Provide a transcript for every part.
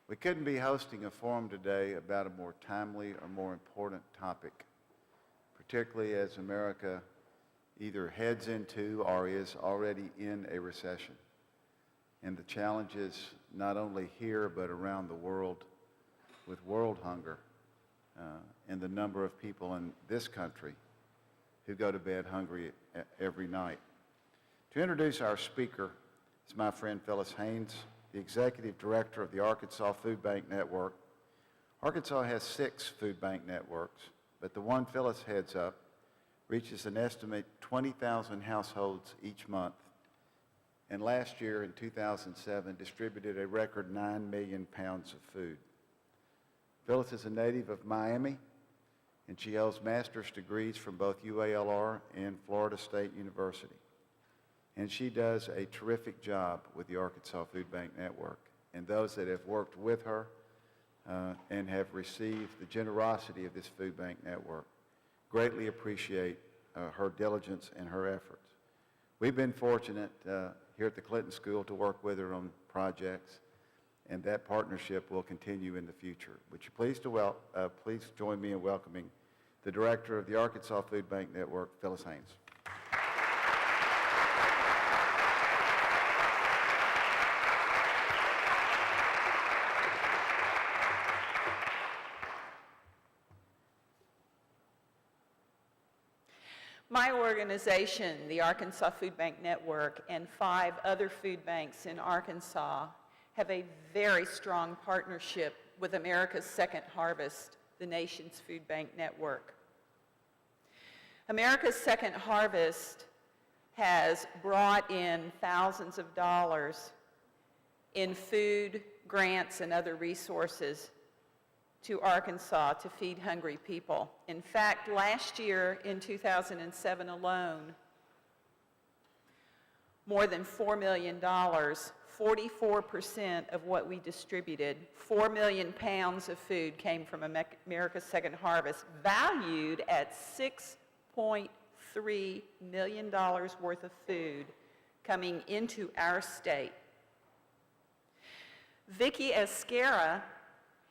We couldn't be hosting a forum today about a more timely or more important topic, particularly as America either heads into or is already in a recession. And the challenges not only here but around the world with world hunger and the number of people in this country who go to bed hungry every night. To introduce our speaker is my friend Phyllis Haynes, the Executive Director of the Arkansas Food Bank Network. Arkansas has 6 food bank networks, but the one Phyllis heads up reaches an estimated 20,000 households each month, and last year in 2007 distributed a record 9 million pounds of food. Phyllis is a native of Miami, and she holds master's degrees from both UALR and Florida State University. And she does a terrific job with the Arkansas Food Bank Network. And those that have worked with her and have received the generosity of this food bank network greatly appreciate her diligence and her efforts. We've been fortunate here at the Clinton School to work with her on projects, and that partnership will continue in the future. Would you please join me in welcoming the Director of the Arkansas Food Bank Network, Phyllis Haynes. My organization, the Arkansas Food Bank Network, and 5 other food banks in Arkansas have a very strong partnership with America's Second Harvest, the nation's food bank network. America's Second Harvest has brought in thousands of dollars in food, grants, and other resources to Arkansas to feed hungry people. In fact, last year in 2007 alone, more than $4 million, 44% of what we distributed, 4 million pounds of food came from America's Second Harvest, valued at $6.3 million worth of food coming into our state. Vicki Escarra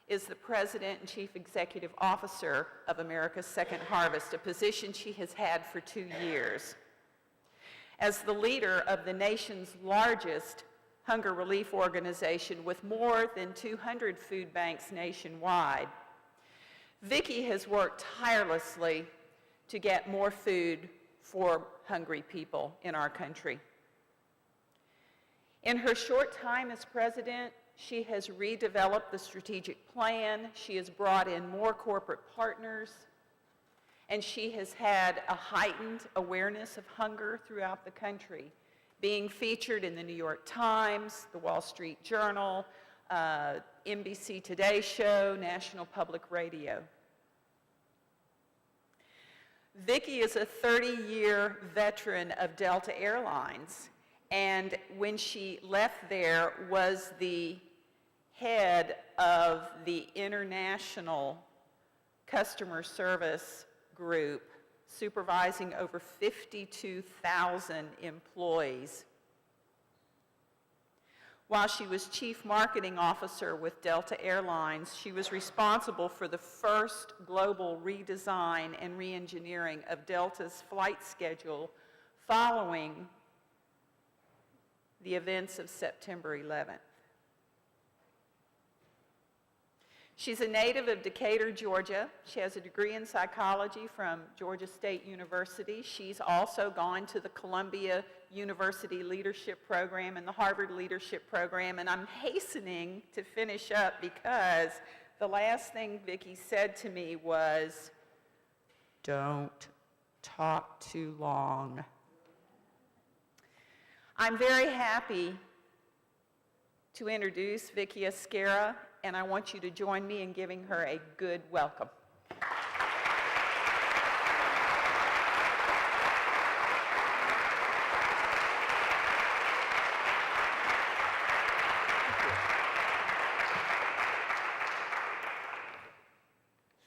is the President and Chief Executive Officer of America's Second Harvest, a position she has had for 2 years. As the leader of the nation's largest hunger relief organization with more than 200 food banks nationwide, Vicki has worked tirelessly to get more food for hungry people in our country. In her short time as president, she has redeveloped the strategic plan, she has brought in more corporate partners, and she has had a heightened awareness of hunger throughout the country, being featured in the New York Times, the Wall Street Journal, NBC Today Show, National Public Radio. Vicki is a 30-year veteran of Delta Airlines, and when she left there was the head of the international customer service group, supervising over 52,000 employees. While she was Chief Marketing Officer with Delta Airlines, she was responsible for the first global redesign and re-engineering of Delta's flight schedule following the events of September 11th. She's a native of Decatur, Georgia. She has a degree in psychology from Georgia State University. She's also gone to the Columbia University Leadership Program and the Harvard Leadership Program, and I'm hastening to finish up because the last thing Vicki said to me was, "Don't talk too long." I'm very happy to introduce Vicki Escarra, and I want you to join me in giving her a good welcome.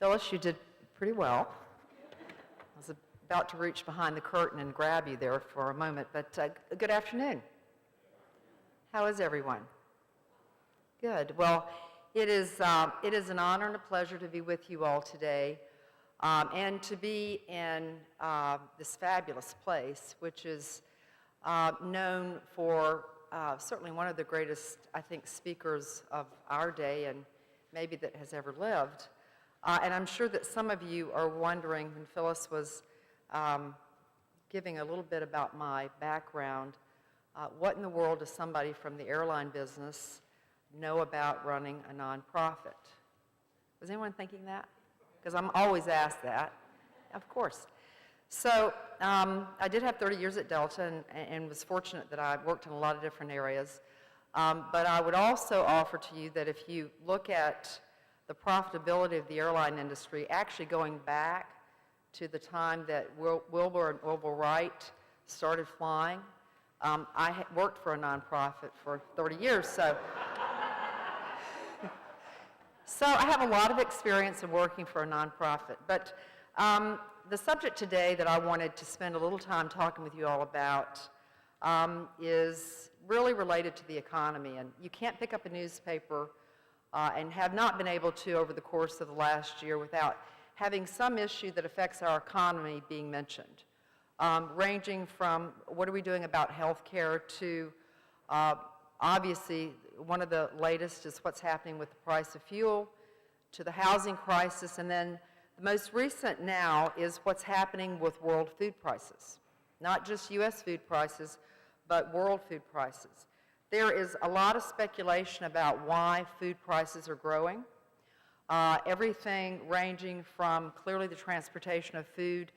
Phyllis, you did pretty well. I was about to reach behind the curtain and grab you there for a moment, but good afternoon. How is everyone? Good. Well, it is an honor and a pleasure to be with you all today, and to be in this fabulous place, which is known for certainly one of the greatest, I think, speakers of our day and maybe that has ever lived. And I'm sure that some of you are wondering, when Phyllis was giving a little bit about my background, what in the world does somebody from the airline business know about running a nonprofit? Was anyone thinking that? Because I'm always asked that. Of course. So I did have 30 years at Delta and was fortunate that I worked in a lot of different areas. But I would also offer to you that if you look at the profitability of the airline industry, actually going back to the time that Wilbur and Orville Wright started flying, I worked for a nonprofit for 30 years, so I have a lot of experience in working for a nonprofit. But the subject today that I wanted to spend a little time talking with you all about is really related to the economy. And you can't pick up a newspaper and have not been able to over the course of the last year without having some issue that affects our economy being mentioned, ranging from what are we doing about health care to obviously one of the latest is what's happening with the price of fuel, to the housing crisis, and then the most recent now is what's happening with world food prices. Not just U.S. food prices, but world food prices. There is a lot of speculation about why food prices are growing. Everything ranging from clearly the transportation of food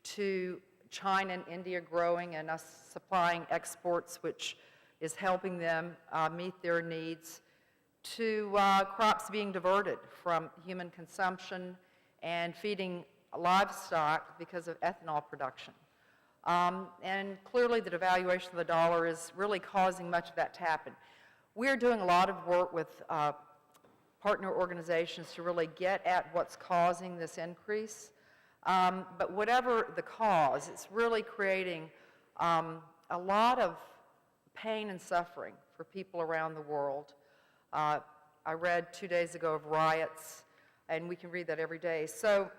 to China and India growing and us supplying exports, which is helping them meet their needs, to crops being diverted from human consumption and feeding livestock because of ethanol production. And clearly the devaluation of the dollar is really causing much of that to happen. We're doing a lot of work with partner organizations to really get at what's causing this increase. But whatever the cause, it's really creating a lot of pain and suffering for people around the world. I read 2 days ago of riots, and we can read that every day. So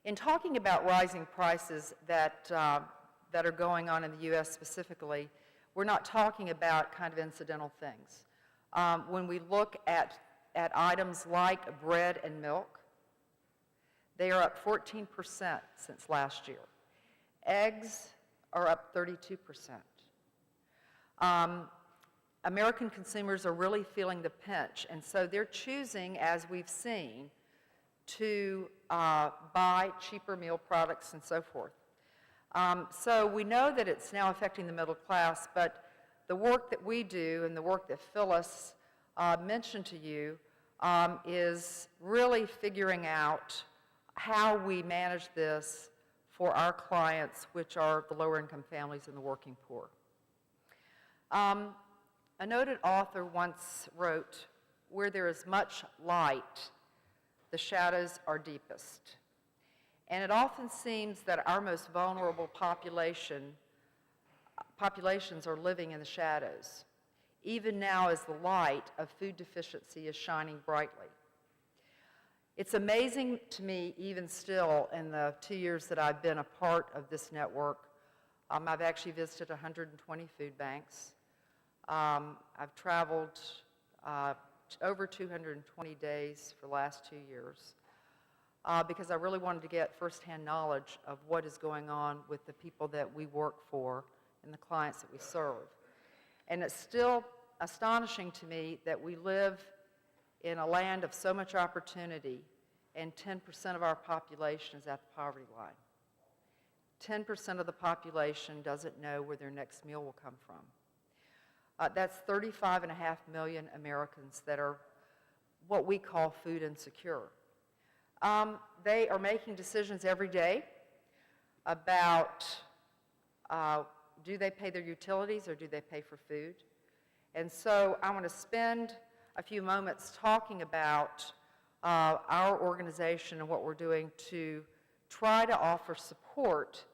in talking about rising prices that are going on in the U.S. specifically, we're not talking about kind of incidental things. When we look at items like bread and milk, they are up 14% since last year. Eggs are up 32%. American consumers are really feeling the pinch, and so they're choosing, as we've seen, to buy cheaper meal products and so forth. So we know that it's now affecting the middle class, but the work that we do and the work that Phyllis mentioned to you is really figuring out how we manage this for our clients, which are the lower income families and the working poor. A noted author once wrote, "Where there is much light, the shadows are deepest." And it often seems that our most vulnerable populations are living in the shadows, even now as the light of food deficiency is shining brightly. It's amazing to me, even still, in the 2 years that I've been a part of this network, I've actually visited 120 food banks. I've traveled over 220 days for the last 2 years because I really wanted to get firsthand knowledge of what is going on with the people that we work for and the clients that we serve. And it's still astonishing to me that we live in a land of so much opportunity and 10% of our population is at the poverty line. 10% of the population doesn't know where their next meal will come from. That's 35.5 million Americans that are what we call food insecure. They are making decisions every day about do they pay their utilities or do they pay for food? And so I want to spend a few moments talking about our organization and what we're doing to try to offer support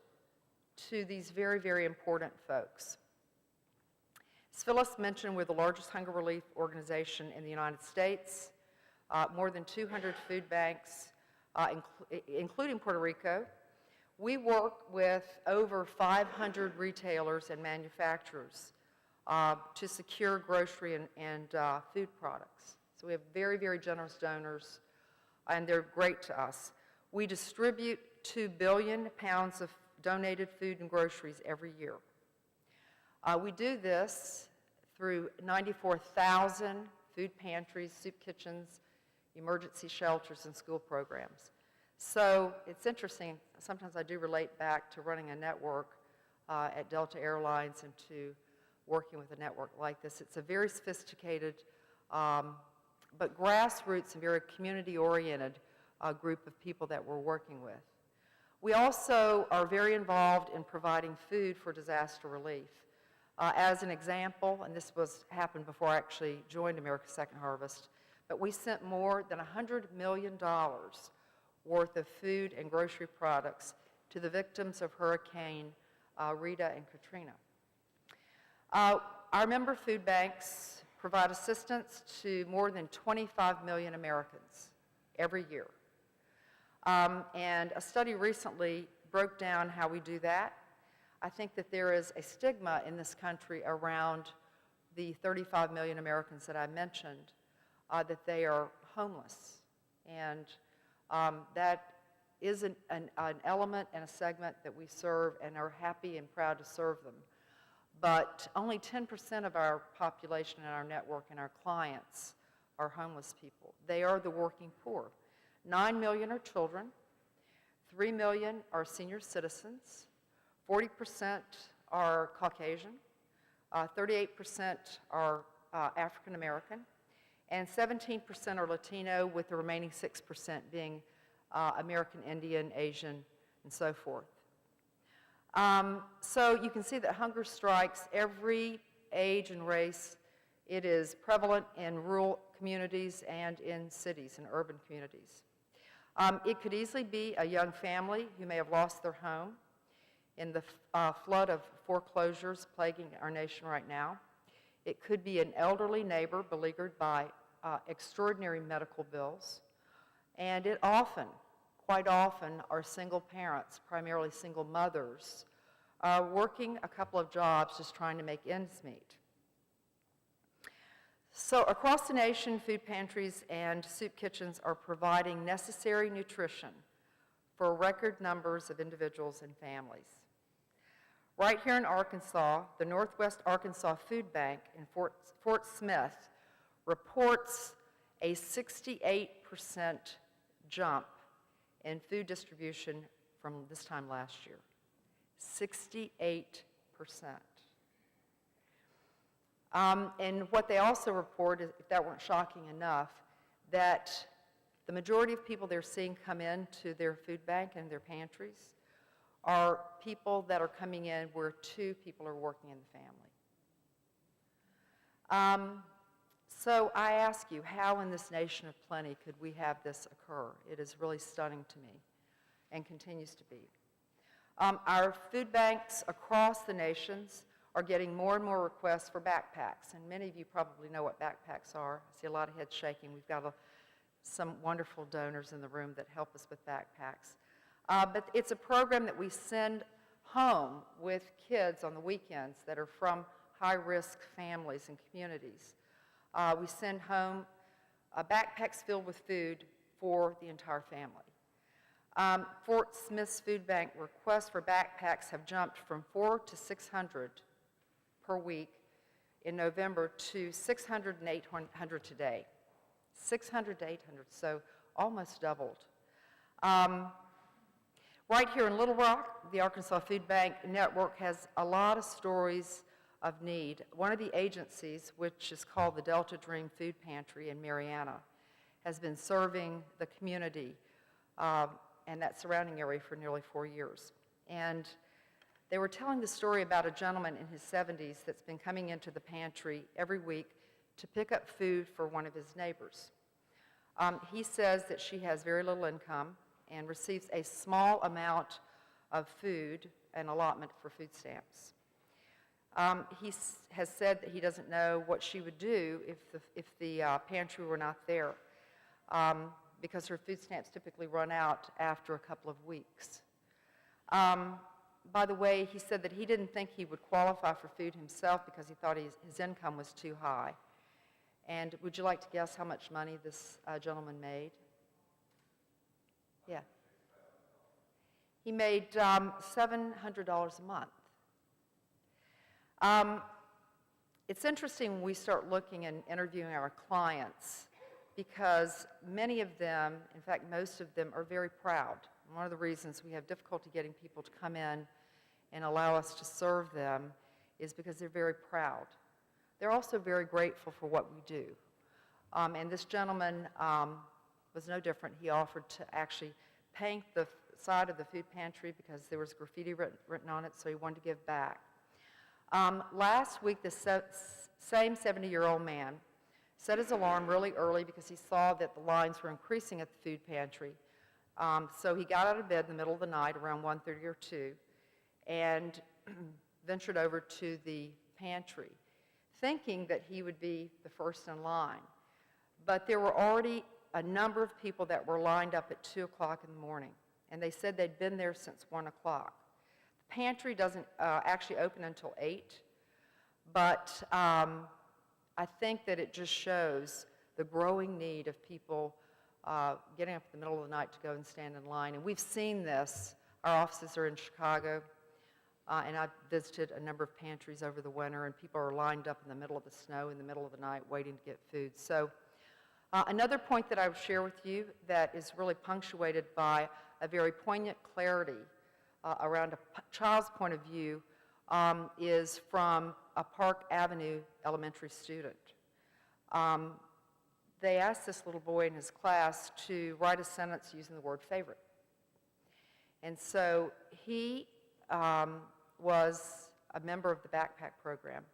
to these very, very important folks. As Phyllis mentioned, we're the largest hunger relief organization in the United States. More than 200 food banks, including Puerto Rico. We work with over 500 retailers and manufacturers to secure grocery and food products. So we have very, very generous donors, and they're great to us. We distribute 2 billion pounds of donated food and groceries every year. We do this through 94,000 food pantries, soup kitchens, emergency shelters, and school programs. So it's interesting, sometimes I do relate back to running a network at Delta Airlines and to working with a network like this. It's a very sophisticated, but grassroots and very community-oriented group of people that we're working with. We also are very involved in providing food for disaster relief. As an example, and this happened before I actually joined America's Second Harvest, but we sent more than $100 million worth of food and grocery products to the victims of Hurricane Rita and Katrina. Our member food banks provide assistance to more than 25 million Americans every year. And a study recently broke down how we do that. I think that there is a stigma in this country around the 35 million Americans that I mentioned, that they are homeless. And that is an element and a segment that we serve and are happy and proud to serve them. But only 10% of our population in our network and our clients are homeless people. They are the working poor. 9 million are children, 3 million are senior citizens, 40% are Caucasian, 38% are African American, and 17% are Latino, with the remaining 6% being American Indian, Asian, and so forth. So you can see that hunger strikes every age and race. It is prevalent in rural communities and in cities and urban communities. It could easily be a young family who may have lost their home in the flood of foreclosures plaguing our nation right now. It could be an elderly neighbor beleaguered by extraordinary medical bills. And it often, quite often, are single parents, primarily single mothers, working a couple of jobs just trying to make ends meet. So across the nation, food pantries and soup kitchens are providing necessary nutrition for record numbers of individuals and families. Right here in Arkansas, the Northwest Arkansas Food Bank in Fort Smith reports a 68% jump in food distribution from this time last year. 68%. And what they also report, if that weren't shocking enough, that the majority of people they're seeing come into their food bank and their pantries are people that are coming in where 2 people are working in the family. So I ask you, how in this nation of plenty could we have this occur? It is really stunning to me and continues to be. Our food banks across the nations are getting more and more requests for backpacks, and many of you probably know what backpacks are. I see a lot of heads shaking. We've got some wonderful donors in the room that help us with backpacks. But it's a program that we send home with kids on the weekends that are from high-risk families and communities. We send home backpacks filled with food for the entire family. Fort Smith's Food Bank requests for backpacks have jumped from 400 to 600 per week in November to 600 and 800 today. 600 to 800, so almost doubled. Right here in Little Rock, the Arkansas Food Bank Network has a lot of stories of need. One of the agencies, which is called the Delta Dream Food Pantry in Marianna, has been serving the community and that surrounding area for nearly 4 years. And they were telling the story about a gentleman in his 70s that's been coming into the pantry every week to pick up food for one of his neighbors. He says that she has very little income and receives a small amount of food, an allotment for food stamps. Has said that he doesn't know what she would do if the pantry were not there, because her food stamps typically run out after a couple of weeks. By the way, he said that he didn't think he would qualify for food himself because he thought his income was too high. And would you like to guess how much money this gentleman made? Yeah. He made $700 a month. It's interesting when we start looking and interviewing our clients, because many of them, in fact most of them, are very proud. And one of the reasons we have difficulty getting people to come in and allow us to serve them is because they're very proud. They're also very grateful for what we do. And this gentleman was no different. He offered to actually paint the side of the food pantry because there was graffiti written on it, so he wanted to give back. Last week, the same 70-year-old man set his alarm really early because he saw that the lines were increasing at the food pantry. So he got out of bed in the middle of the night around 1:30 or 2 and ventured over to the pantry, thinking that he would be the first in line. But there were already a number of people that were lined up at 2 o'clock in the morning, and they said they'd been there since 1 o'clock. The pantry doesn't actually open until 8, but I think that it just shows the growing need of people getting up in the middle of the night to go and stand in line. And we've seen this. Our offices are in Chicago, and I've visited a number of pantries over the winter, and people are lined up in the middle of the snow in the middle of the night waiting to get food. So another point that I would share with you that is really punctuated by a very poignant clarity around a child's point of view is from a Park Avenue elementary student. They asked this little boy in his class to write a sentence using the word favorite. And so he was a member of the backpack program,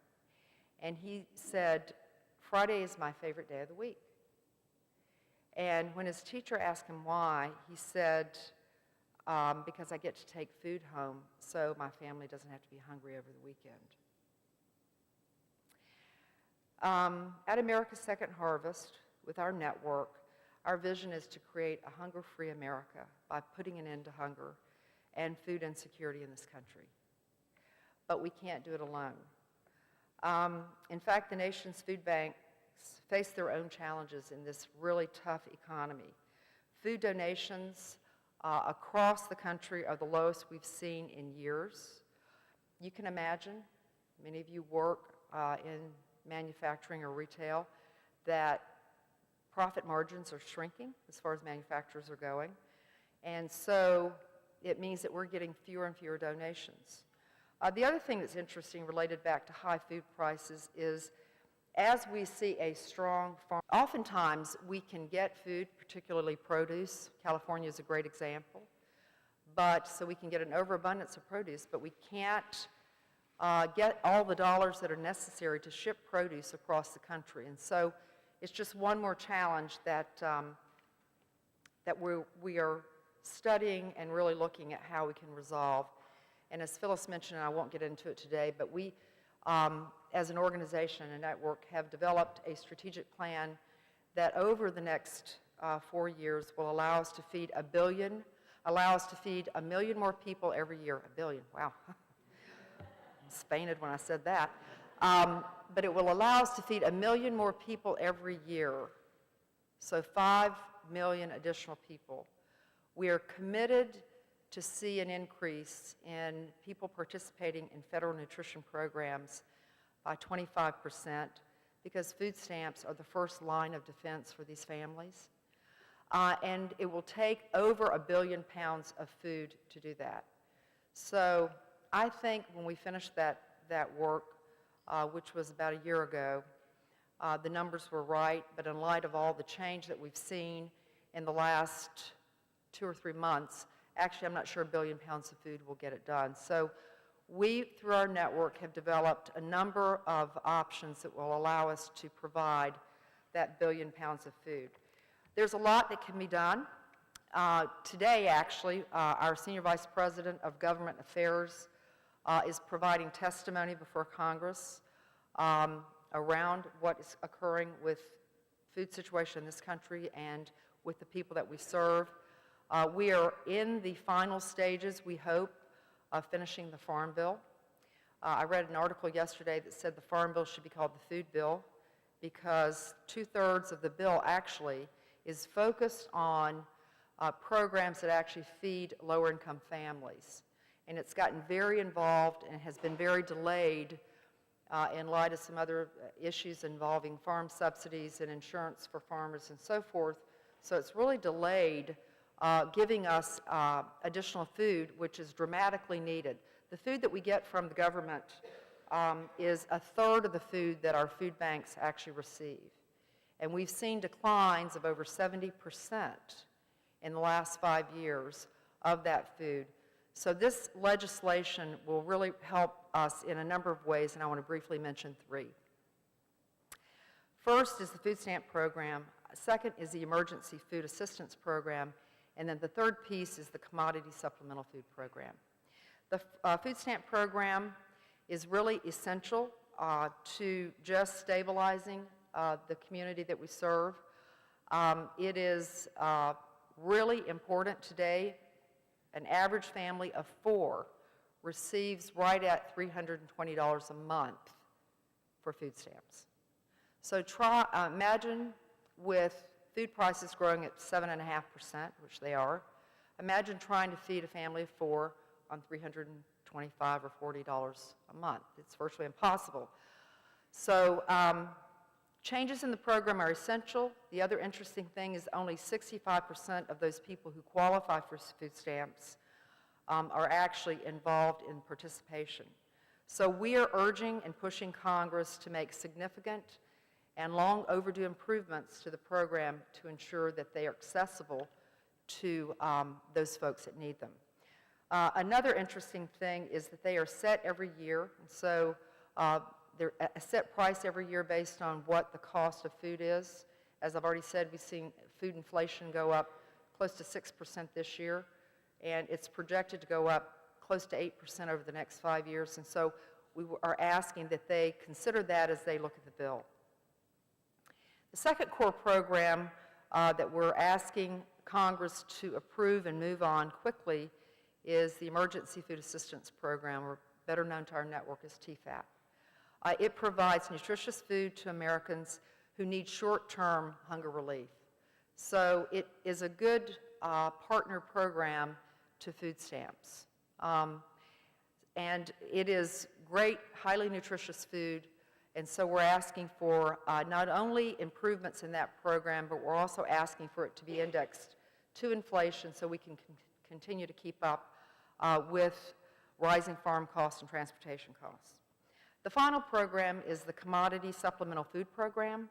and he said, "Friday is my favorite day of the week." And when his teacher asked him why, he said, because I get to take food home, so my family doesn't have to be hungry over the weekend. At America's Second Harvest, with our network, our vision is to create a hunger-free America by putting an end to hunger and food insecurity in this country. But we can't do it alone. In fact, the nation's food banks face their own challenges in this really tough economy. Food donations across the country are the lowest we've seen in years. You can imagine, many of you work in manufacturing or retail, that profit margins are shrinking as far as manufacturers are going. And so it means that we're getting fewer and fewer donations. The other thing that's interesting related back to high food prices is as we see a strong farm, oftentimes we can get food, particularly produce. California is a great example. But so we can get an overabundance of produce, but we can't get all the dollars that are necessary to ship produce across the country. And so it's just one more challenge that we are studying and really looking at how we can resolve. And as Phyllis mentioned, and I won't get into it today, but we, as an organization and network, have developed a strategic plan that over the next 4 years will allow us to feed 1 million more people every year. 1 billion, wow. I fainted when I said that. But it will allow us to feed 1 million more people every year. So 5 million additional people. We are committed to see an increase in people participating in federal nutrition programs by 25%, because food stamps are the first line of defense for these families. And it will take over 1 billion pounds of food to do that. So I think when we finish that work, which was about a year ago, the numbers were right, but in light of all the change that we've seen in the last 2 or 3 months, actually I'm not sure 1 billion pounds of food will get it done. So we, through our network, have developed a number of options that will allow us to provide that 1 billion pounds of food. There's a lot that can be done. Today, actually, our Senior Vice President of Government Affairs is providing testimony before Congress around what is occurring with food situation in this country and with the people that we serve. We are in the final stages, we hope, of finishing the Farm Bill. I read an article yesterday that said the Farm Bill should be called the Food Bill because 2/3 of the bill actually is focused on programs that actually feed lower-income families. And it's gotten very involved and has been very delayed in light of some other issues involving farm subsidies and insurance for farmers and so forth. So it's really delayed giving us additional food, which is dramatically needed. The food that we get from the government is 1/3 of the food that our food banks actually receive. And we've seen declines of over 70% in the last 5 years of that food. So this legislation will really help us in a number of ways, and I want to briefly mention 3. First is the food stamp program. Second is the emergency food assistance program. And then the third piece is the commodity supplemental food program. The food stamp program is really essential to just stabilizing the community that we serve. It is really important today. An average family of 4 receives right at $320 a month for food stamps. So imagine with food prices growing at 7.5%, which they are, imagine trying to feed a family of 4 on $325 or $40 a month. It's virtually impossible. So changes in the program are essential. The other interesting thing is only 65% of those people who qualify for food stamps are actually involved in participation. So we are urging and pushing Congress to make significant and long overdue improvements to the program to ensure that they are accessible to those folks that need them. Another interesting thing is that they are set every year, and so they're a set price every year based on what the cost of food is. As I've already said, we've seen food inflation go up close to 6% this year, and it's projected to go up close to 8% over the next 5 years, and so we are asking that they consider that as they look at the bill. The second core program that we're asking Congress to approve and move on quickly is the Emergency Food Assistance Program, or better known to our network as TFAP. It provides nutritious food to Americans who need short-term hunger relief. So it is a good partner program to food stamps. And it is great, highly nutritious food. And so we're asking for not only improvements in that program, but we're also asking for it to be indexed to inflation so we can continue to keep up with rising farm costs and transportation costs. The final program is the Commodity Supplemental Food Program.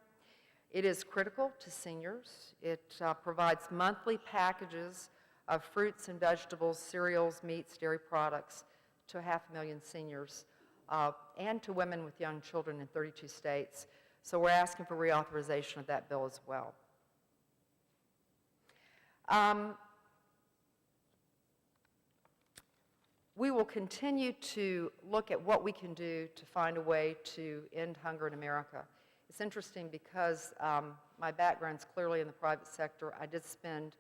It is critical to seniors. It provides monthly packages of fruits and vegetables, cereals, meats, dairy products to 500,000 seniors and to women with young children in 32 states. So we're asking for reauthorization of that bill as well. We will continue to look at what we can do to find a way to end hunger in America. It's interesting because my background's clearly in the private sector. I did spend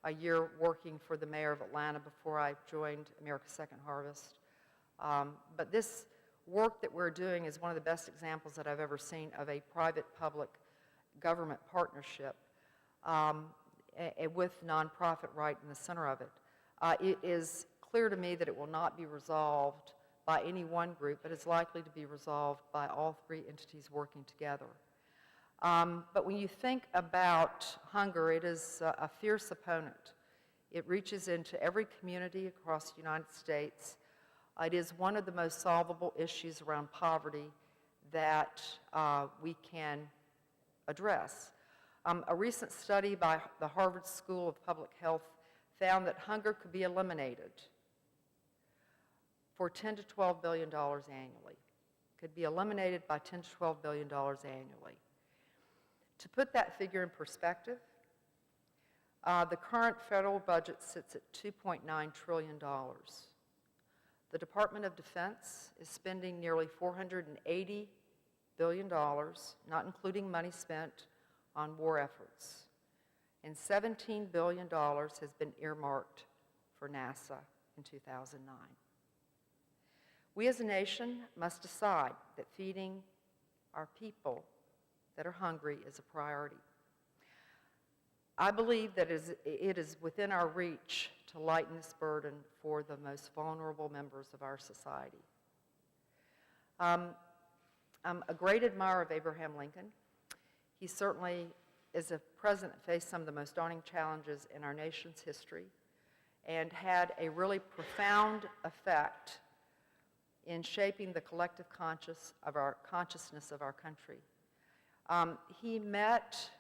a year working for the mayor of Atlanta before I joined America's Second Harvest. But this work that we're doing is one of the best examples that I've ever seen of a private-public government partnership with nonprofit right in the center of it. It is clear to me that it will not be resolved by any one group, but it's likely to be resolved by all 3 entities working together. But when you think about hunger, it is a fierce opponent. It reaches into every community across the United States. It is one of the most solvable issues around poverty that we can address. A recent study by the Harvard School of Public Health found that hunger could be eliminated for $10 to $12 billion annually. Could be eliminated by $10 to $12 billion annually. To put that figure in perspective, the current federal budget sits at $2.9 trillion. The Department of Defense is spending nearly $480 billion, not including money spent on war efforts. And $17 billion has been earmarked for NASA in 2009. We as a nation must decide that feeding our people that are hungry is a priority. I believe that it is within our reach to lighten this burden for the most vulnerable members of our society. I'm a great admirer of Abraham Lincoln. He certainly, as a president, faced some of the most daunting challenges in our nation's history and had a really profound effect in shaping the collective consciousness of our country. He met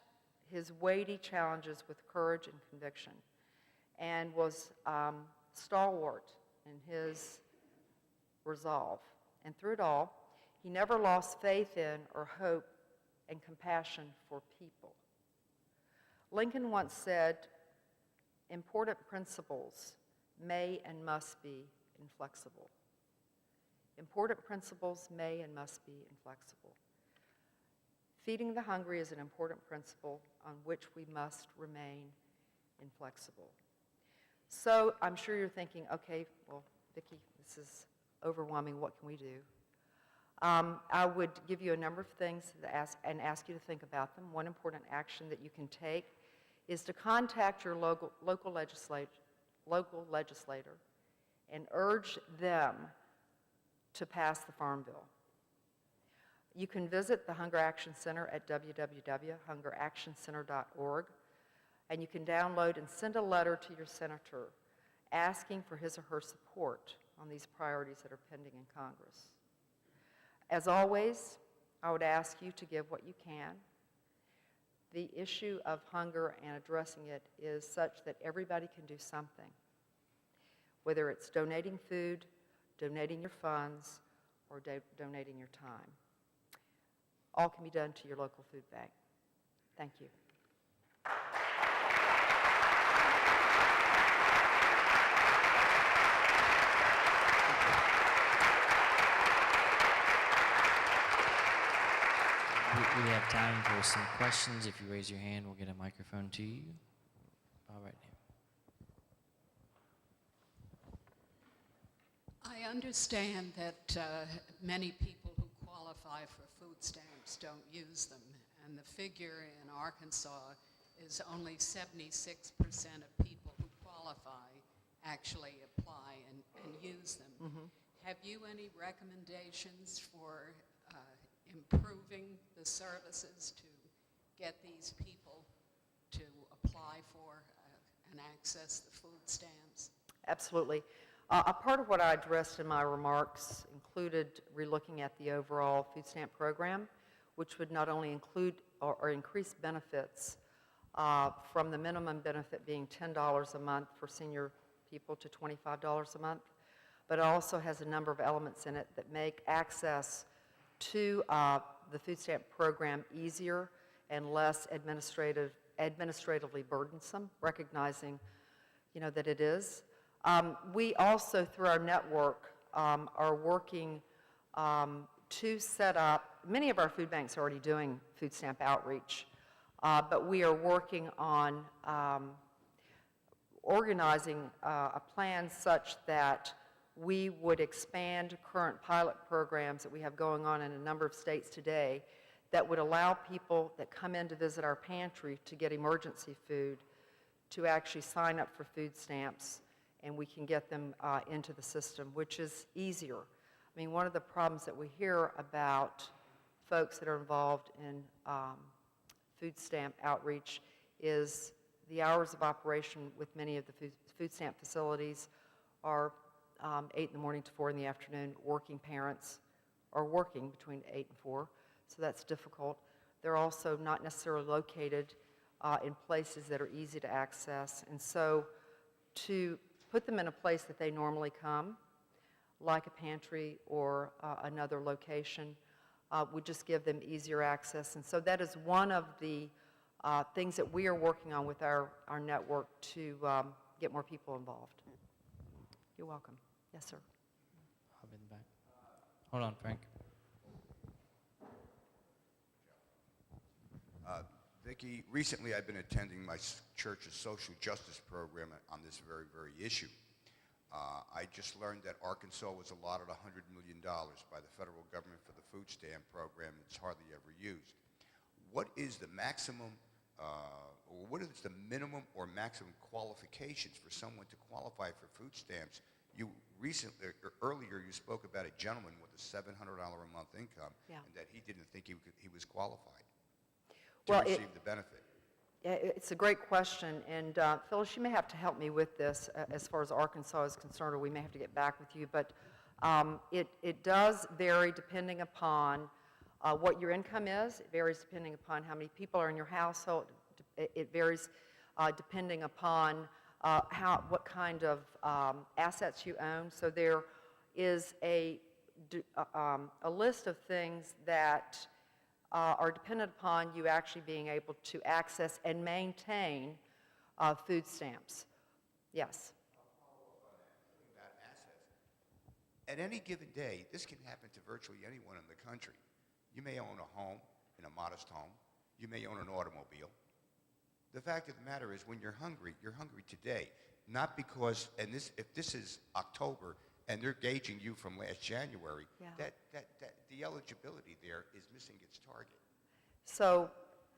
his weighty challenges with courage and conviction and was stalwart in his resolve. And through it all, he never lost faith in or hope and compassion for people. Lincoln once said, "Important principles may and must be inflexible." Important principles may and must be inflexible. Feeding the hungry is an important principle on which we must remain inflexible. So I'm sure you're thinking, okay, well, Vicki, this is overwhelming. What can we do? I would give you a number of things and ask you to think about them. One important action that you can take is to contact your local legislator and urge them to pass the Farm Bill. You can visit the Hunger Action Center at www.hungeractioncenter.org, and you can download and send a letter to your senator asking for his or her support on these priorities that are pending in Congress. As always, I would ask you to give what you can. The issue of hunger and addressing it is such that everybody can do something, whether it's donating food, donating your funds, or donating your time. All can be done to your local food bank. Thank you. We have time for some questions. If you raise your hand, we'll get a microphone to you. All right. I understand that many people who qualify for food stamps don't use them, and the figure in Arkansas is only 76% of people who qualify actually apply and use them. Mm-hmm. Have you any recommendations for improving the services to get these people to apply for and access the food stamps? Absolutely. A part of what I addressed in my remarks included relooking at the overall food stamp program, which would not only include or increase benefits from the minimum benefit being $10 a month for senior people to $25 a month, but it also has a number of elements in it that make access to the food stamp program easier and less administratively burdensome, recognizing, that it is. We also, through our network, are working to set up, many of our food banks are already doing food stamp outreach, but we are working on organizing a plan such that we would expand current pilot programs that we have going on in a number of states today that would allow people that come in to visit our pantry to get emergency food to actually sign up for food stamps, and we can get them into the system, which is easier. I mean, one of the problems that we hear about folks that are involved in food stamp outreach is the hours of operation with many of the food stamp facilities are 8 in the morning to 4 in the afternoon. Working parents are working between 8 and 4, so that's difficult. They're also not necessarily located in places that are easy to access, and so to put them in a place that they normally come, like a pantry or another location, would just give them easier access. And so that is one of the things that we are working on with our network to get more people involved. You're welcome. Yes, sir. I'll be in the back. Hold on, Frank. Vicki, recently I've been attending my church's social justice program on this very, very issue. I just learned that Arkansas was allotted $100 million by the federal government for the food stamp program. It's hardly ever used. What is the maximum, or what is the minimum or maximum qualifications for someone to qualify for food stamps? You recently, or earlier, you spoke about a gentleman with a $700 a month income, Yeah. and that he didn't think he was qualified to Well, receive the benefit. Yeah, it's a great question, and Phyllis, you may have to help me with this as far as Arkansas is concerned, or we may have to get back with you, but it does vary depending upon what your income is. It varies depending upon how many people are in your household. It varies depending upon what kind of assets you own. So there is a list of things that are dependent upon you actually being able to access and maintain food stamps. Yes. About assets. At any given day, this can happen to virtually anyone in the country. You may own a home, in a modest home. You may own an automobile. The fact of the matter is, when you're hungry today, not because, and if this is October, and they're gauging you from last January, Yeah. that the eligibility there is missing its target. So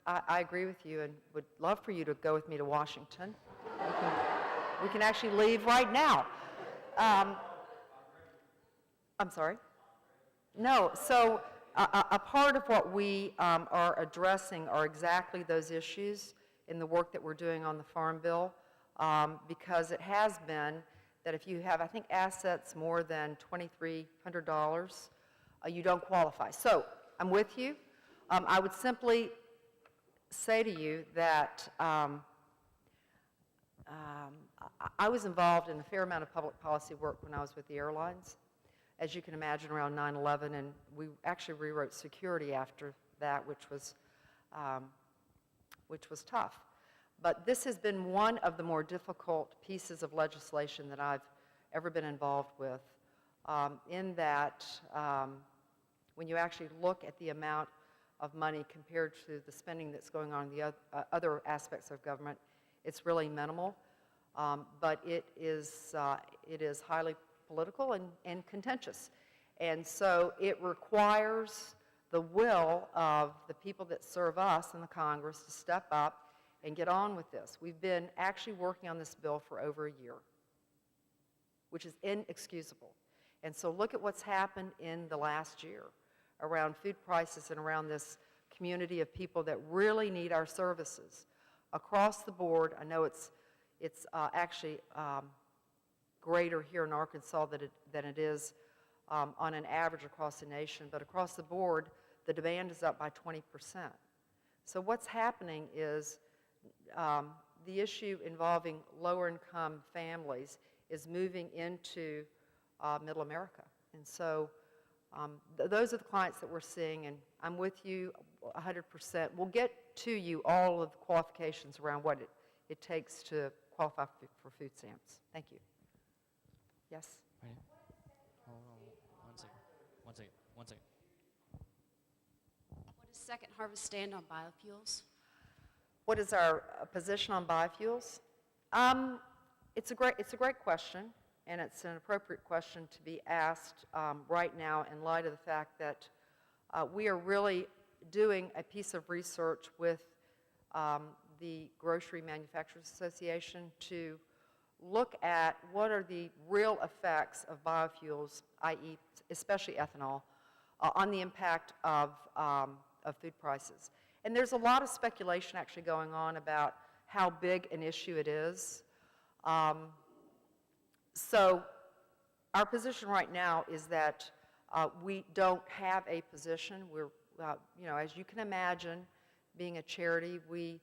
I agree with you and would love for you to go with me to Washington. We can actually leave right now. I'm sorry? No, so a part of what we are addressing are exactly those issues in the work that we're doing on the Farm Bill, because it has been that if you have, I think, assets more than $2,300, you don't qualify. So I'm with you. I would simply say to you that I was involved in a fair amount of public policy work when I was with the airlines, as you can imagine, around 9/11, and we actually rewrote security after that, which was tough. But this has been one of the more difficult pieces of legislation that I've ever been involved with, in that when you actually look at the amount of money compared to the spending that's going on in the other aspects of government, it's really minimal. But it is highly political and contentious. And so it requires the will of the people that serve us in the Congress to step up and get on with this. We've been actually working on this bill for over a year, which is inexcusable. And so look at what's happened in the last year around food prices and around this community of people that really need our services. Across the board, I know it's actually greater here in Arkansas than it is on an average across the nation, but across the board, the demand is up by 20%. So what's happening is the issue involving lower-income families is moving into middle America. And so those are the clients that we're seeing, and I'm with you 100%. We'll get to you all of the qualifications around what it takes to qualify for food stamps. Thank you. Yes? Ready? Hold on one second. What does Second Harvest stand on biofuels? What is our position on biofuels? It's a great question, and it's an appropriate question to be asked right now in light of the fact that we are really doing a piece of research with the Grocery Manufacturers Association to look at what are the real effects of biofuels, i.e. especially ethanol, on the impact of food prices. And there's a lot of speculation actually going on about how big an issue it is. So our position right now is that we don't have a position. We're, as you can imagine, being a charity, we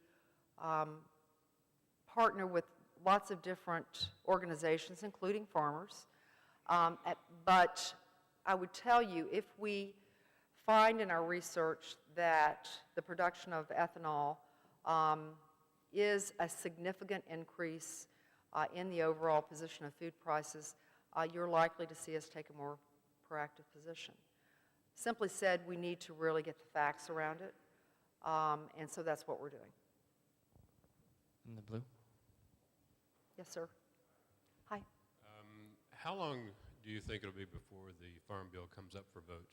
partner with lots of different organizations, including farmers. But I would tell you, if we find in our research that the production of ethanol is a significant increase in the overall position of food prices, you're likely to see us take a more proactive position. Simply said, we need to really get the facts around it, and so that's what we're doing. In the blue? Yes, sir. Hi. How long do you think it'll be before the Farm Bill comes up for vote?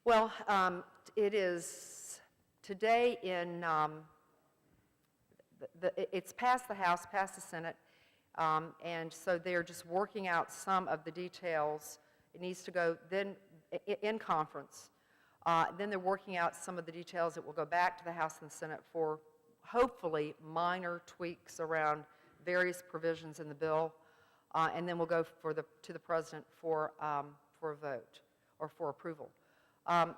Well, it is today in, it's passed the House, passed the Senate, and so they're just working out some of the details. It needs to go then in conference. Then they're working out some of the details that will go back to the House and the Senate for hopefully minor tweaks around various provisions in the bill, and then we'll go to the President for a vote or for approval.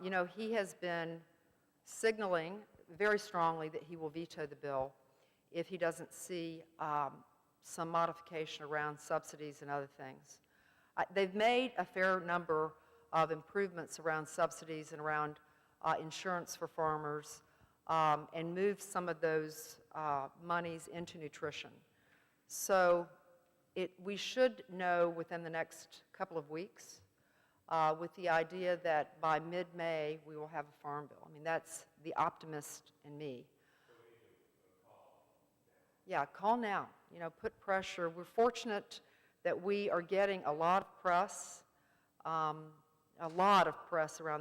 You know, he has been signaling very strongly that he will veto the bill if he doesn't see some modification around subsidies and other things. They've made a fair number of improvements around subsidies and around insurance for farmers, and moved some of those monies into nutrition. So we should know within the next couple of weeks, with the idea that by mid-May we will have a farm bill. I mean, that's the optimist in me. Yeah, call now. You know, put pressure. We're fortunate that we are getting a lot of press around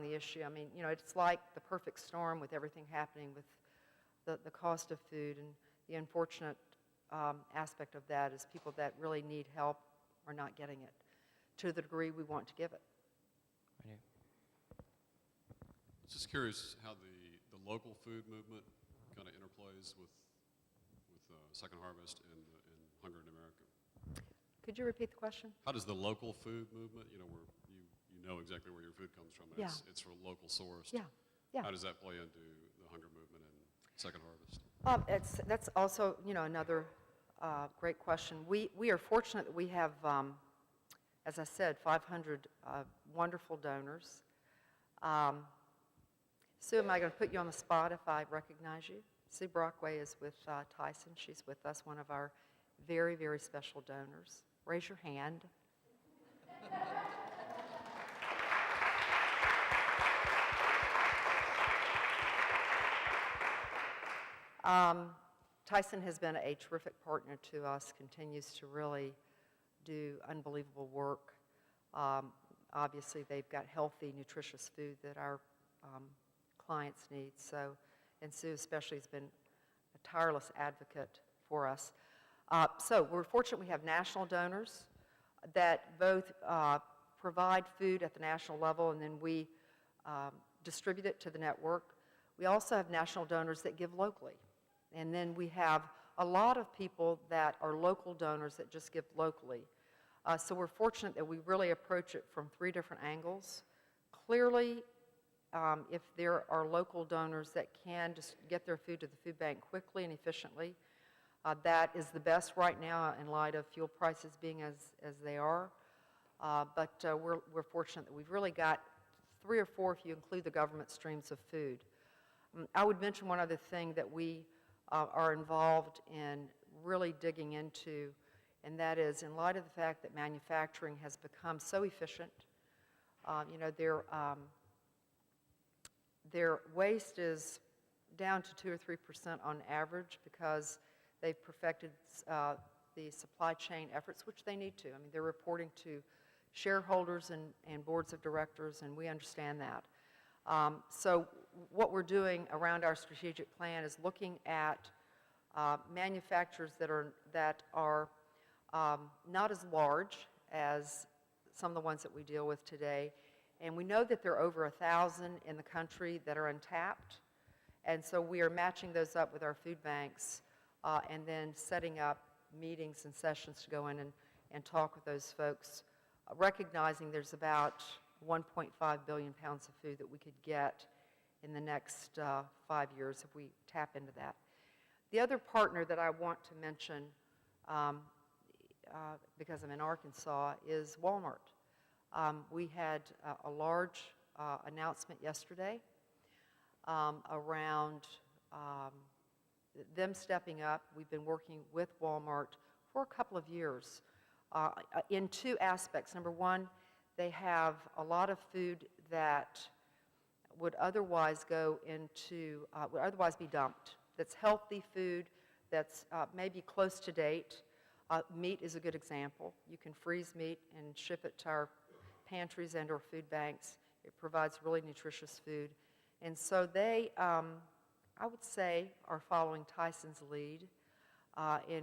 the issue. I mean, you know, it's like the perfect storm with everything happening with the cost of food, and the unfortunate aspect of that is people that really need help are not getting it to the degree we want to give it. Right here. Just curious how the local food movement kind of interplays with Second Harvest and Hunger in America. Could you repeat the question? How does the local food movement, you know, where you know exactly where your food comes from, and Yeah. it's from local sourced. Yeah, yeah. How does that play into the hunger movement and Second Harvest? That's also, you know, another great question. We are fortunate that we have, as I said, 500 wonderful donors. Sue, am I going to put you on the spot if I recognize you? Sue Brockway is with Tyson. She's with us, one of our very, very special donors. Raise your hand. Tyson has been a terrific partner to us, continues to really do unbelievable work. Obviously, they've got healthy, nutritious food that our clients need. So, and Sue especially has been a tireless advocate for us. So we're fortunate we have national donors that both provide food at the national level, and then we distribute it to the network. We also have national donors that give locally. And then we have a lot of people that are local donors that just give locally. So we're fortunate that we really approach it from 3 different angles. Clearly, if there are local donors that can just get their food to the food bank quickly and efficiently, that is the best right now in light of fuel prices being as they are. But we're fortunate that we've really got 3 or 4, if you include the government streams of food. I would mention one other thing that we are involved in really digging into, and that is in light of the fact that manufacturing has become so efficient. You know, their waste is down to 2 or 3% on average because they've perfected the supply chain efforts, which they need to. I mean, they're reporting to shareholders and boards of directors, and we understand that. So what we're doing around our strategic plan is looking at manufacturers that are not as large as some of the ones that we deal with today. And we know that there are over 1,000 in the country that are untapped. And so we are matching those up with our food banks and then setting up meetings and sessions to go in and talk with those folks, recognizing there's about 1.5 billion pounds of food that we could get in the next 5 years if we tap into that. The other partner that I want to mention, because I'm in Arkansas, is Walmart. We had a large announcement yesterday around them stepping up. We've been working with Walmart for a couple of years in 2 aspects. Number one, They have a lot of food that would otherwise would otherwise be dumped. That's healthy food, that's maybe close to date. Meat is a good example. You can freeze meat and ship it to our pantries and or food banks. It provides really nutritious food. And so they, I would say, are following Tyson's lead in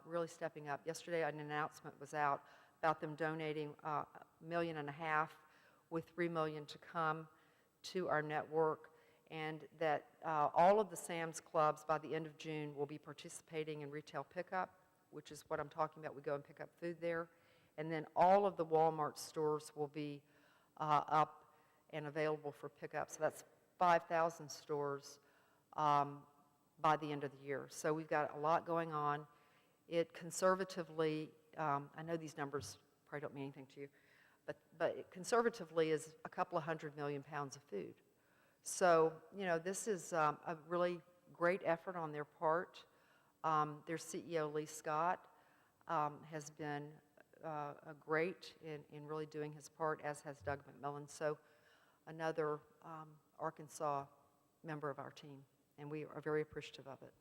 really stepping up. Yesterday, an announcement was out about them donating $1.5 million, with $3 million to come to our network, and that all of the Sam's Clubs by the end of June will be participating in retail pickup, which is what I'm talking about. We go and pick up food there. And then all of the Walmart stores will be up and available for pickup. So that's 5,000 stores by the end of the year. So we've got a lot going on. It conservatively, I know these numbers probably don't mean anything to you, but it conservatively is a couple of 100 million pounds of food. So, you know, this is a really great effort on their part. Their CEO, Lee Scott, has been great in really doing his part, as has Doug McMillan. So another Arkansas member of our team, and we are very appreciative of it.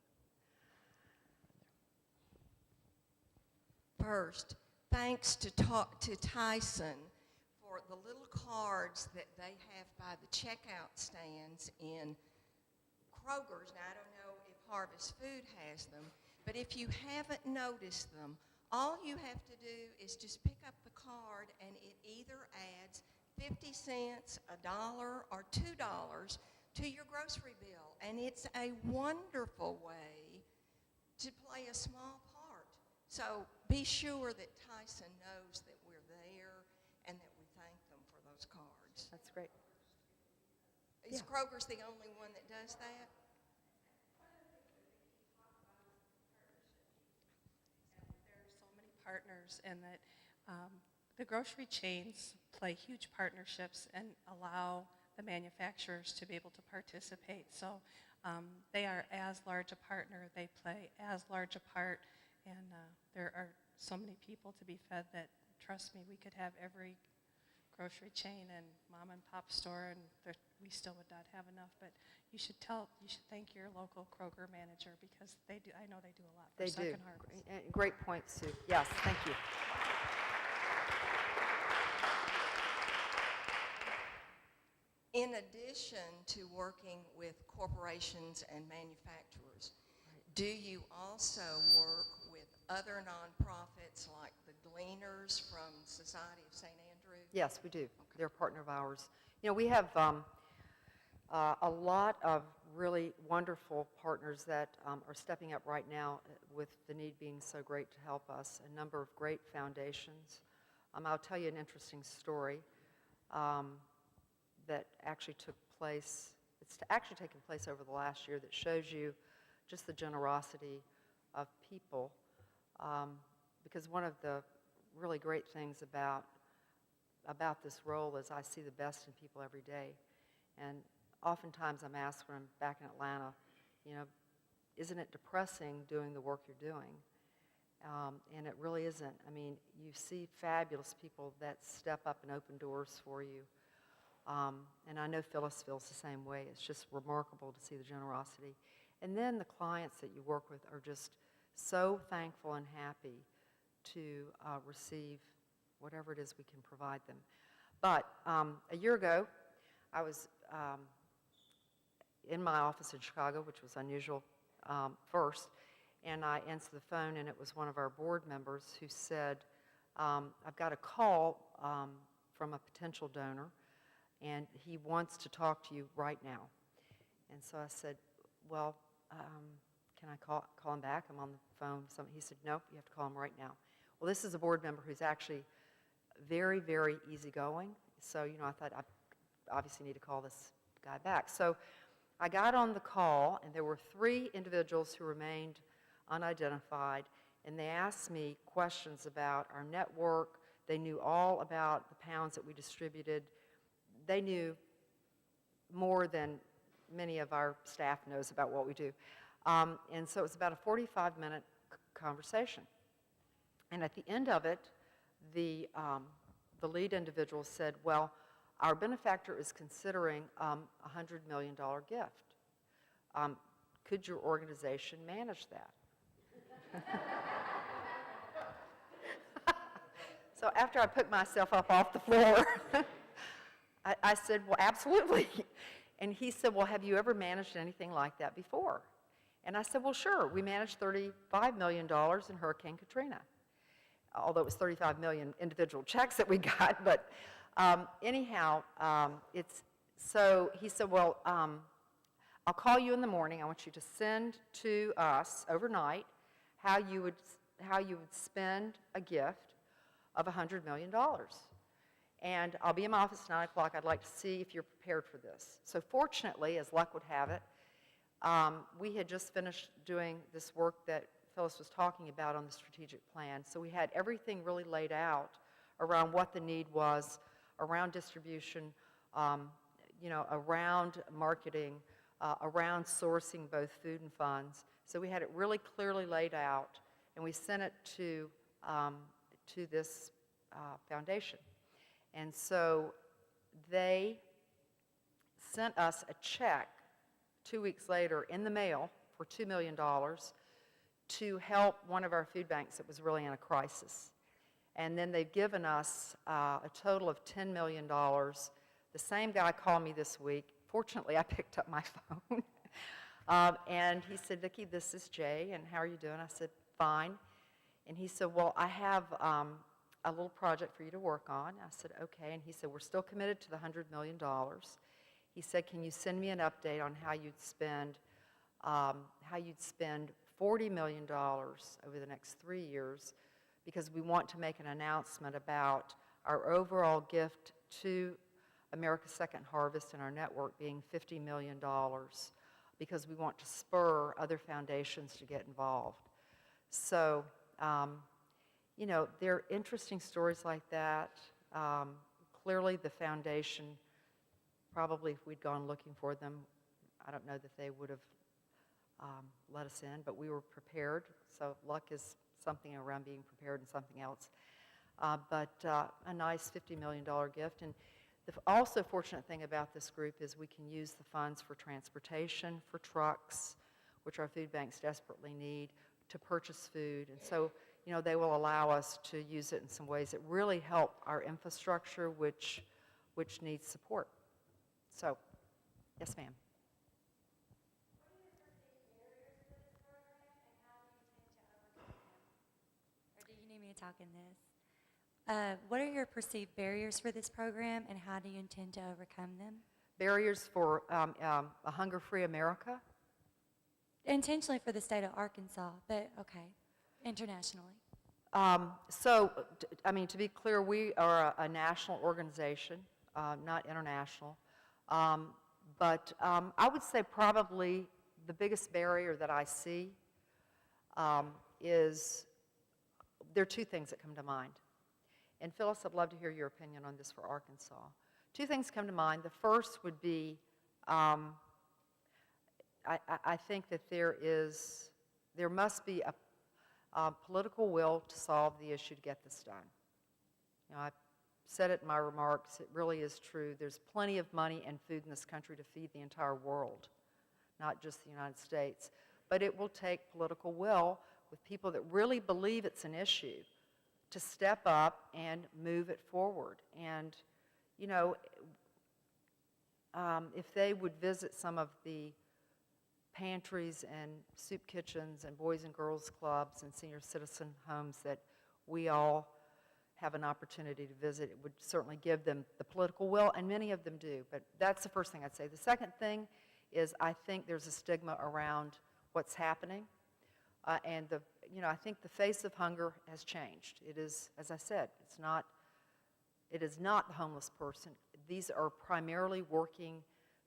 First, thanks to Tyson for the little cards that they have by the checkout stands in Kroger's. Now, I don't know if Harvest Food has them, but if you haven't noticed them, all you have to do is just pick up the card, and it either adds 50 cents, $1, or $2 to your grocery bill. And it's a wonderful way to play a small part. So be sure that Tyson knows that we're there and that we thank them for those cards. That's great. Is Kroger's the only one that does that? There are so many partners, and that the grocery chains play huge partnerships and allow the manufacturers to be able to participate. So they are as large a partner, they play as large a part, and there are so many people to be fed that, trust me, we could have every grocery chain and mom and pop store, and we still would not have enough. But you should thank your local Kroger manager, because they do. I know they do a lot for Second Harvest. Great point, Sue. Yes, thank you. In addition to working with corporations and manufacturers, do you also work with other nonprofits like the Gleaners from Society of St. Andrew? Yes, we do. Okay. They're a partner of ours. You know, we have a lot of really wonderful partners that are stepping up right now with the need being so great to help us, a number of great foundations. I'll tell you an interesting story that actually took place. It's actually taken place over the last year, that shows you just the generosity of people. Because one of the really great things about this role is I see the best in people every day. And oftentimes I'm asked when I'm back in Atlanta, you know, isn't it depressing doing the work you're doing? And it really isn't. I mean, you see fabulous people that step up and open doors for you. And I know Phyllis feels the same way. It's just remarkable to see the generosity. And then the clients that you work with are just so thankful and happy to receive whatever it is we can provide them. But a year ago, I was in my office in Chicago, which was unusual first, and I answered the phone, and it was one of our board members who said, I've got a call from a potential donor, and he wants to talk to you right now. And so I said, well, can I call him back? I'm on the phone. He said, nope, you have to call him right now. Well, this is a board member who's actually very, very easygoing. So, you know, I thought I obviously need to call this guy back. So I got on the call, and there were 3 individuals who remained unidentified, and they asked me questions about our network. They knew all about the pounds that we distributed. They knew more than many of our staff knows about what we do. And so it was about a 45-minute conversation. And at the end of it, the the lead individual said, well, our benefactor is considering a $100 million gift. Could your organization manage that? So after I put myself up off the floor, I said, well, absolutely. And he said, well, have you ever managed anything like that before? And I said, well, sure. We managed $35 million in Hurricane Katrina, although it was 35 million individual checks that we got. But anyhow, so he said, well, I'll call you in the morning. I want you to send to us overnight how you would spend a gift of $100 million. And I'll be in my office at 9 o'clock. I'd like to see if you're prepared for this. So fortunately, as luck would have it, we had just finished doing this work that Phyllis was talking about on the strategic plan. So we had everything really laid out around what the need was, around distribution, around marketing, around sourcing both food and funds. So we had it really clearly laid out, and we sent it to this foundation. And so they sent us a check 2 weeks later in the mail for $2 million to help one of our food banks that was really in a crisis. And then they've given us a total of $10 million. The same guy called me this week. Fortunately, I picked up my phone. And he said, Vicki, this is Jay, and how are you doing? I said, fine. And he said, well, I have a little project for you to work on. I said, okay. And he said, we're still committed to the $100 million. He said, can you send me an update on how you'd spend $40 million over the next 3 years, because we want to make an announcement about our overall gift to America's Second Harvest and our network being $50 million, because we want to spur other foundations to get involved. So, there are interesting stories like that. Clearly, the foundation, probably if we'd gone looking for them, I don't know that they would have let us in, but we were prepared. So luck is something around being prepared and something else. But a nice $50 million gift. And the also fortunate thing about this group is we can use the funds for transportation, for trucks, which our food banks desperately need, to purchase food. And so, they will allow us to use it in some ways that really help our infrastructure, which needs support. So, yes, ma'am. Or do you need me to talk in this? What are your perceived barriers for this program, and how do you intend to overcome them? Barriers for a hunger-free America? Intentionally for the state of Arkansas, but okay, internationally. To be clear, we are a national organization, not international. But I would say probably the biggest barrier that I see is, there are two things that come to mind. And Phyllis, I'd love to hear your opinion on this for Arkansas. Two things come to mind. The first would be, I think that there must be a political will to solve the issue to get this done. I said it in my remarks, it really is true. There's plenty of money and food in this country to feed the entire world, not just the United States. But it will take political will with people that really believe it's an issue to step up and move it forward. And, if they would visit some of the pantries and soup kitchens and boys and girls clubs and senior citizen homes that we all have an opportunity to visit, it would certainly give them the political will, and many of them do. But that's the first thing I'd say. The second thing is, I think there's a stigma around what's happening, and I think the face of hunger has changed. It is, as I said, it is not the homeless person. These are primarily working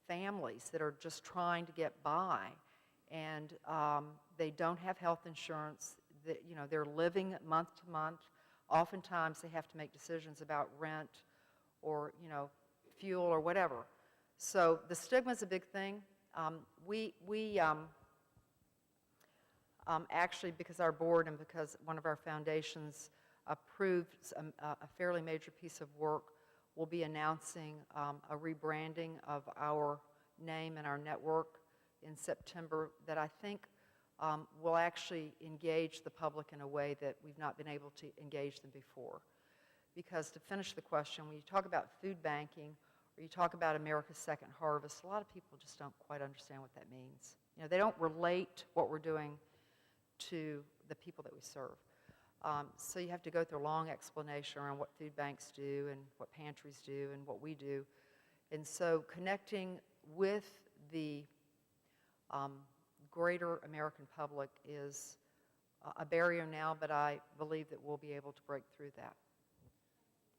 families that are just trying to get by, and they don't have health insurance. They're living month to month. Oftentimes they have to make decisions about rent or fuel or whatever. So the stigma is a big thing. We actually, because our board and because one of our foundations approved a fairly major piece of work. We'll be announcing a rebranding of our name and our network in September that I think will actually engage the public in a way that we've not been able to engage them before. Because to finish the question, when you talk about food banking or you talk about America's Second Harvest, a lot of people just don't quite understand what that means. You know, they don't relate what we're doing to the people that we serve. So you have to go through a long explanation around what food banks do and what pantries do and what we do. And so connecting with the greater American public is a barrier now, but I believe that we'll be able to break through that.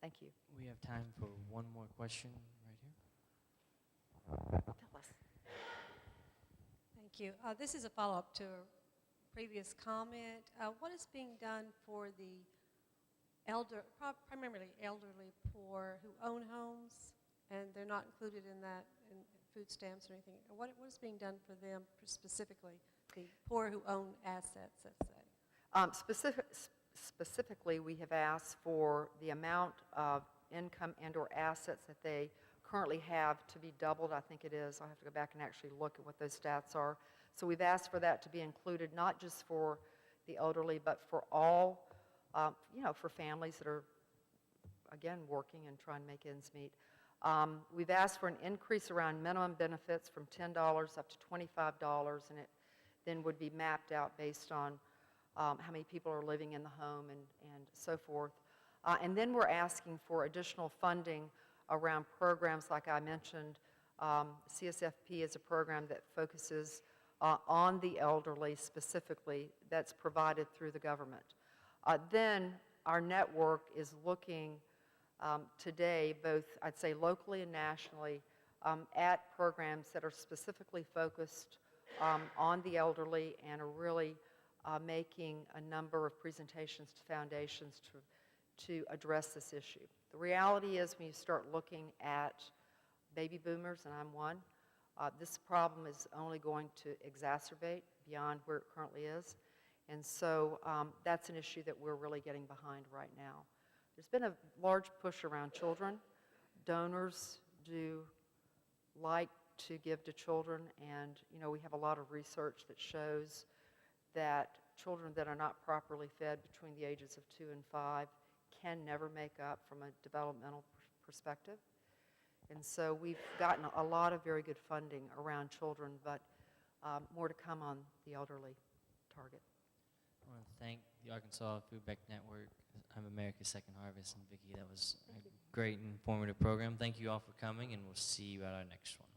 Thank you. We have time for one more question right here. Phyllis. Thank you. This is a follow-up to a previous comment. What is being done for the primarily elderly poor who own homes and they're not included in that in food stamps or anything? What is being done for them specifically, the poor who own assets, let's say? Specifically, we have asked for the amount of income and or assets that they currently have to be doubled, I think it is. I'll have to go back and actually look at what those stats are. So we've asked for that to be included, not just for the elderly, but for all, for families that are, again, working and trying to make ends meet. We've asked for an increase around minimum benefits from $10 up to $25, and it then would be mapped out based on how many people are living in the home and so forth. And then we're asking for additional funding around programs like I mentioned. CSFP is a program that focuses on the elderly specifically, that's provided through the government. Then our network is looking today, both I'd say locally and nationally, at programs that are specifically focused on the elderly and are really making a number of presentations to foundations to address this issue. The reality is when you start looking at baby boomers, and I'm one, this problem is only going to exacerbate beyond where it currently is. And so that's an issue that we're really getting behind right now. There's been a large push around children. Donors do like to give to children, and we have a lot of research that shows that children that are not properly fed between the ages of 2 and 5 can never make up from a developmental perspective. And so we've gotten a lot of very good funding around children, but more to come on the elderly target. I want to thank the Arkansas Food Bank Network, I'm America's Second Harvest, and Vicki, that was a great and informative program. Thank you all for coming, and we'll see you at our next one.